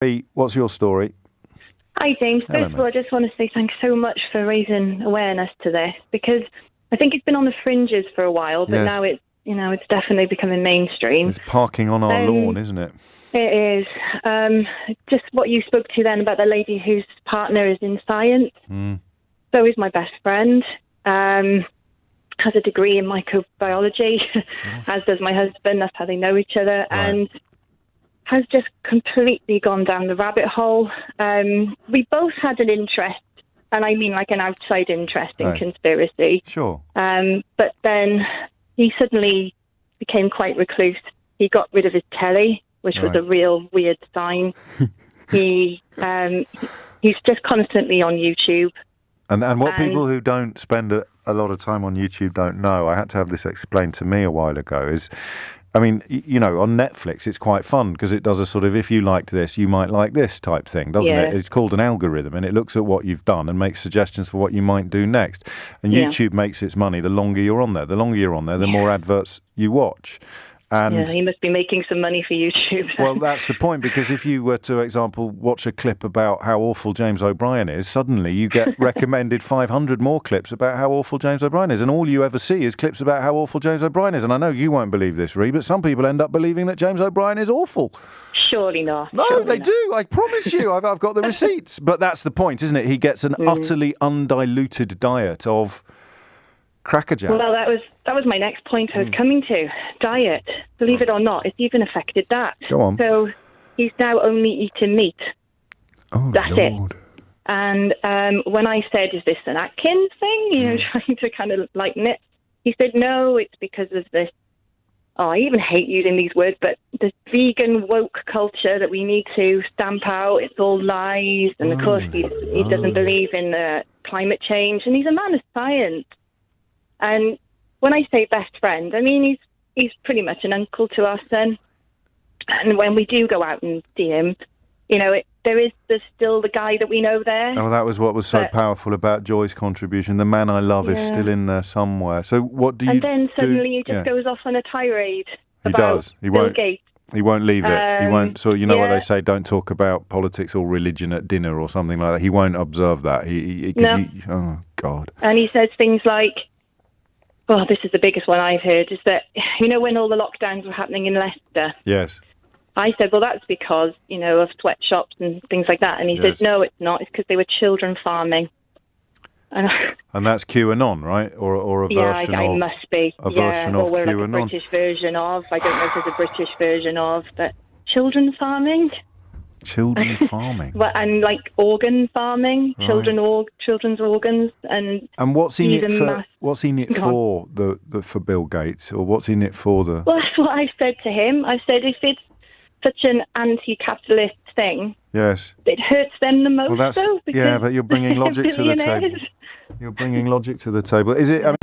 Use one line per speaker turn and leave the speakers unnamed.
Hey, what's your story?
Hi, James.
Hello,
First of all, I just want to say thanks so much for raising awareness to this, because I think it's been on the fringes for a while, but
Yes.
now it's definitely becoming mainstream.
It's parking on our lawn, isn't it?
It is. Just what you spoke to then about the lady whose partner is in science. So is my best friend. Has a degree in microbiology, as does my husband. That's how they know each other.
Right.
And has just completely gone down the rabbit hole. We both had an interest, and I mean like an outside interest in conspiracy.
Sure.
But then he suddenly became quite recluse. He got rid of his telly, which was a real weird sign. He's just constantly on YouTube.
And what people who don't spend a lot of time on YouTube don't know, I had to have this explained to me a while ago, is, I mean, you know, on Netflix it's quite fun because it does a sort of, if you liked this, you might like this type thing, doesn't it? It's called an algorithm, and it looks at what you've done and makes suggestions for what you might do next. And YouTube makes its money the longer you're on there. The longer you're on there, the more adverts you watch. And
he must be making some money for YouTube.
Well, that's the point, because if you were to, for example, watch a clip about how awful James O'Brien is, suddenly you get recommended 500 more clips about how awful James O'Brien is, and all you ever see is clips about how awful James O'Brien is. And I know you won't believe this, Ree, but some people end up believing that James O'Brien is awful.
Surely not.
No,
Surely
they
not.
do. I promise you. I've got the receipts. But that's the point, isn't it? He gets an utterly undiluted diet of crackerjack.
Well, that was my next point I was coming to. Diet. Believe it or not, it's even affected that.
Go on.
So he's now only eating meat.
Oh,
That's
Lord.
it. And when I said, is this an Atkins thing? You know, trying to kind of lighten it. He said, no, it's because of this. Oh, I even hate using these words, but the vegan woke culture that we need to stamp out. It's all lies. And of course, he doesn't believe in climate change. And he's a man of science. And when I say best friend, I mean he's pretty much an uncle to us then. And when we do go out and see him, you know, there's still the guy that we know there.
Oh, that was what was so powerful about Joy's contribution. The man I love is still in there somewhere. So what do you do?
And then suddenly he just goes off on a tirade about Bill Gates.
He won't leave it. He won't. So you know what they say: don't talk about politics or religion at dinner or something like that. He won't observe that. Oh God.
And he says things like, well, this is the biggest one I've heard, is that, you know, when all the lockdowns were happening in Leicester.
Yes.
I said, well, that's because, you know, of sweatshops and things like that. And he said, no, it's not. It's because they were children farming.
And that's QAnon, right? Or a version of...
Yeah, it must be.
A version of
or
QAnon.
Like a British version of. I don't know if there's a British version of, but children farming?
Children farming?
Well, and like organ farming, children's organs. And
what's in it for? What's in it for for Bill Gates, or what's in it for the?
Well, that's what I said to him. I said, if it's such an anti-capitalist thing, it hurts them the most.
Well, that's
though, because
but you're bringing logic to the table. You're bringing logic to the table. Is it? I mean,